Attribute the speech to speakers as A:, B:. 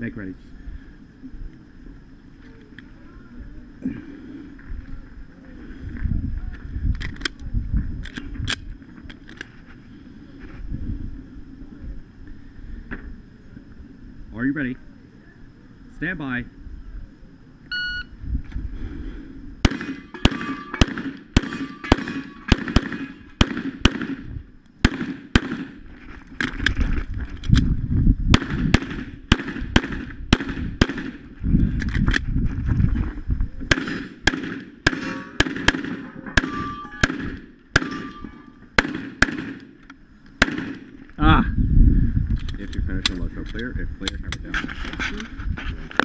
A: Make ready. Are you ready? Stand by. If you're finished, low, show clear. If clear, hammer down.